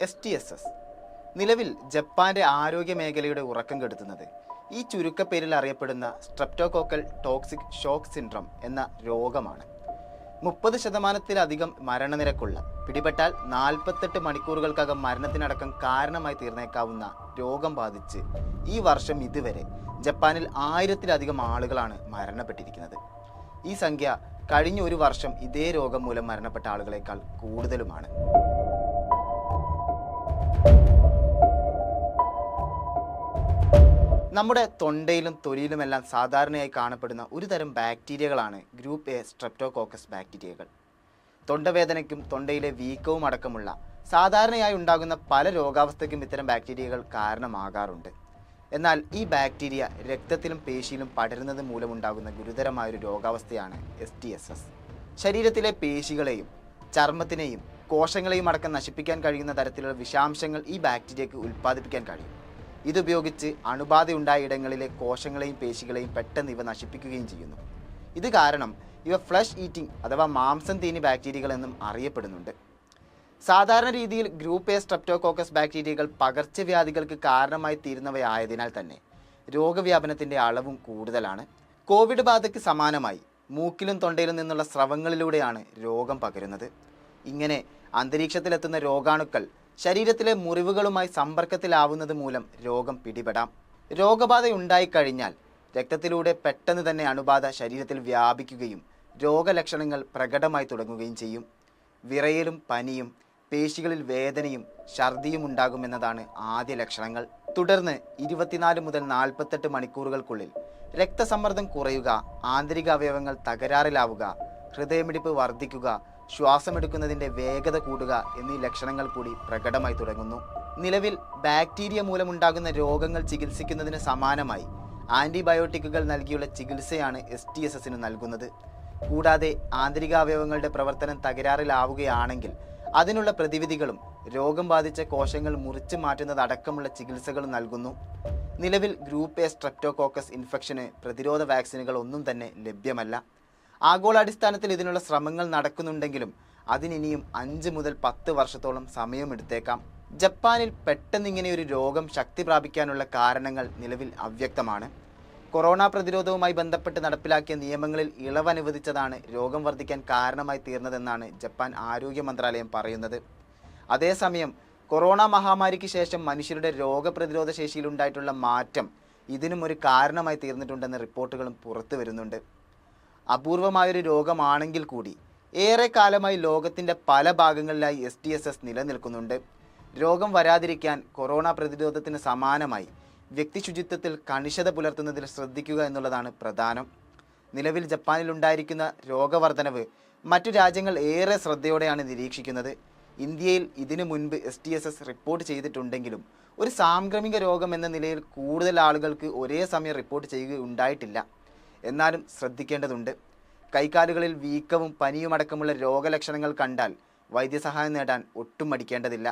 STSS നിലവിൽ ജപ്പാന്റെ ആരോഗ്യ മേഖലയുടെ ഉറക്കം കെടുത്തുന്നത് ഈ ചുരുക്കപ്പേരിൽ അറിയപ്പെടുന്ന സ്ട്രെപ്റ്റോകോക്കൽ ടോക്സിക് ഷോക്ക് സിൻഡ്രോം എന്ന രോഗമാണ്. 30% മരണനിരക്കുള്ള, പിടിപെട്ടാൽ 48 മണിക്കൂറുകൾക്കകം മരണത്തിനടക്കം കാരണമായി തീർന്നേക്കാവുന്ന രോഗം ബാധിച്ച് ഈ വർഷം ഇതുവരെ ജപ്പാനിൽ 1000-ലധികം ആളുകളാണ് മരണപ്പെട്ടിരിക്കുന്നത്. ഈ സംഖ്യ കഴിഞ്ഞ ഒരു വർഷം ഇതേ രോഗം മൂലം മരണപ്പെട്ട ആളുകളെക്കാൾ കൂടുതലുമാണ്. നമ്മുടെ തൊണ്ടയിലും തൊലിയിലുമെല്ലാം സാധാരണയായി കാണപ്പെടുന്ന ഒരു തരം ബാക്ടീരിയകളാണ് ഗ്രൂപ്പ് എ സ്ട്രെപ്റ്റോകോക്കസ് ബാക്ടീരിയകൾ. തൊണ്ടവേദനയ്ക്കും തൊണ്ടയിലെ വീക്കവും അടക്കമുള്ള സാധാരണയായി ഉണ്ടാകുന്ന പല രോഗാവസ്ഥയ്ക്കും ഇത്തരം ബാക്ടീരിയകൾ കാരണമാകാറുണ്ട്. എന്നാൽ ഈ ബാക്ടീരിയ രക്തത്തിലും പേശിയിലും പടരുന്നത് മൂലമുണ്ടാകുന്ന ഗുരുതരമായൊരു രോഗാവസ്ഥയാണ് STSS. ശരീരത്തിലെ പേശികളെയും ചർമ്മത്തിനെയും കോശങ്ങളെയും അടക്കം നശിപ്പിക്കാൻ കഴിയുന്ന തരത്തിലുള്ള വിഷാംശങ്ങൾ ഈ ബാക്ടീരിയക്ക് ഉൽപ്പാദിപ്പിക്കാൻ കഴിയും. ഇതുപയോഗിച്ച് അണുബാധയുണ്ടായ ഇടങ്ങളിലെ കോശങ്ങളെയും പേശികളെയും പെട്ടെന്ന് ഇവ നശിപ്പിക്കുകയും ചെയ്യുന്നു. ഇത് കാരണം ഇവ ഫ്ലഷ് ഈറ്റിംഗ് അഥവാ മാംസം തീനി ബാക്ടീരിയകൾ എന്നും അറിയപ്പെടുന്നുണ്ട്. സാധാരണ രീതിയിൽ ഗ്രൂപ്പ് എ സ്ട്രെപ്റ്റോകോക്കസ് ബാക്ടീരിയകൾ പകർച്ചവ്യാധികൾക്ക് കാരണമായി തീരുന്നവയായതിനാൽ തന്നെ രോഗവ്യാപനത്തിൻ്റെ അളവും കൂടുതലാണ്. കോവിഡ് ബാധയ്ക്ക് സമാനമായി മൂക്കിലും തൊണ്ടയിലും നിന്നുള്ള സ്രവങ്ങളിലൂടെയാണ് രോഗം പകരുന്നത്. ഇങ്ങനെ അന്തരീക്ഷത്തിലെത്തുന്ന രോഗാണുക്കൾ ശരീരത്തിലെ മുറിവുകളുമായി സമ്പർക്കത്തിലാവുന്നത് മൂലം രോഗം പിടിപെടാം. രോഗബാധയുണ്ടായിക്കഴിഞ്ഞാൽ രക്തത്തിലൂടെ പെട്ടെന്ന് തന്നെ അണുബാധ ശരീരത്തിൽ വ്യാപിക്കുകയും രോഗലക്ഷണങ്ങൾ പ്രകടമായി തുടങ്ങുകയും ചെയ്യും. വിറയലും പനിയും പേശികളിൽ വേദനയും ഛർദിയും ഉണ്ടാകുമെന്നതാണ് ആദ്യ ലക്ഷണങ്ങൾ. തുടർന്ന് 24 മുതൽ 48 മണിക്കൂറുകൾക്കുള്ളിൽ രക്തസമ്മർദ്ദം കുറയുക, ആന്തരിക അവയവങ്ങൾ തകരാറിലാവുക, ഹൃദയമിടിപ്പ് വർദ്ധിക്കുക, ശ്വാസമെടുക്കുന്നതിൻ്റെ വേഗത കൂടുക എന്നീ ലക്ഷണങ്ങൾ കൂടി പ്രകടമായി തുടങ്ങുന്നു. നിലവിൽ ബാക്ടീരിയ മൂലമുണ്ടാകുന്ന രോഗങ്ങൾ ചികിത്സിക്കുന്നതിന് സമാനമായി ആൻറ്റിബയോട്ടിക്കുകൾ നൽകിയുള്ള ചികിത്സയാണ് STSSന് നൽകുന്നത്. കൂടാതെ ആന്തരികാവയവങ്ങളുടെ പ്രവർത്തനം തകരാറിലാവുകയാണെങ്കിൽ അതിനുള്ള പ്രതിവിധികളും രോഗം ബാധിച്ച കോശങ്ങൾ മുറിച്ചു മാറ്റുന്നതടക്കമുള്ള ചികിത്സകളും നൽകുന്നു. നിലവിൽ ഗ്രൂപ്പ് എ സ്ട്രെപ്റ്റോകോക്കസ് ഇൻഫെക്ഷന് പ്രതിരോധ വാക്സിനുകൾ ഒന്നും തന്നെ ലഭ്യമല്ല. ആഗോളാടിസ്ഥാനത്തിൽ ഇതിനുള്ള ശ്രമങ്ങൾ നടക്കുന്നുണ്ടെങ്കിലും അതിനിനിയും 5 മുതൽ 10 വർഷത്തോളം സമയമെടുത്തേക്കാം. ജപ്പാനിൽ പെട്ടെന്നിങ്ങനെയൊരു രോഗം ശക്തി പ്രാപിക്കാനുള്ള കാരണങ്ങൾ നിലവിൽ അവ്യക്തമാണ്. കൊറോണ പ്രതിരോധവുമായി ബന്ധപ്പെട്ട് നടപ്പിലാക്കിയ നിയമങ്ങളിൽ ഇളവ് അനുവദിച്ചതാണ് രോഗം വർദ്ധിക്കാൻ കാരണമായി തീർന്നതെന്നാണ് ജപ്പാൻ ആരോഗ്യ മന്ത്രാലയം പറയുന്നത്. അതേസമയം കൊറോണ മഹാമാരിക്ക് ശേഷം മനുഷ്യരുടെ രോഗപ്രതിരോധ ശേഷിയിലുണ്ടായിട്ടുള്ള മാറ്റം ഇതിനും ഒരു കാരണമായി തീർന്നിട്ടുണ്ടെന്ന റിപ്പോർട്ടുകളും പുറത്തു വരുന്നുണ്ട്. അപൂർവമായൊരു രോഗമാണെങ്കിൽ കൂടി ഏറെ കാലമായി ലോകത്തിൻ്റെ പല ഭാഗങ്ങളിലായി STSS നിലനിൽക്കുന്നുണ്ട്. രോഗം വരാതിരിക്കാൻ കൊറോണ പ്രതിരോധത്തിന് സമാനമായി വ്യക്തി ശുചിത്വത്തിൽ കണിശത പുലർത്തുന്നതിൽ ശ്രദ്ധിക്കുക എന്നുള്ളതാണ് പ്രധാനം. നിലവിൽ ജപ്പാനിലുണ്ടായിരിക്കുന്ന രോഗവർദ്ധനവ് മറ്റു രാജ്യങ്ങൾ ഏറെ ശ്രദ്ധയോടെയാണ് നിരീക്ഷിക്കുന്നത്. ഇന്ത്യയിൽ ഇതിനു മുൻപ് STSS റിപ്പോർട്ട് ചെയ്തിട്ടുണ്ടെങ്കിലും ഒരു സാംക്രമിക രോഗം എന്ന നിലയിൽ കൂടുതൽ ആളുകൾക്ക് ഒരേ സമയം റിപ്പോർട്ട് ചെയ്യുകയുണ്ടായിട്ടില്ല. എന്നാലും ശ്രദ്ധിക്കേണ്ടതുണ്ട്. കൈകാലുകളിൽ വീക്കവും പനിയും അടക്കമുള്ള രോഗലക്ഷണങ്ങൾ കണ്ടാൽ വൈദ്യസഹായം നേടാൻ ഒട്ടും മടിക്കേണ്ടതില്ല.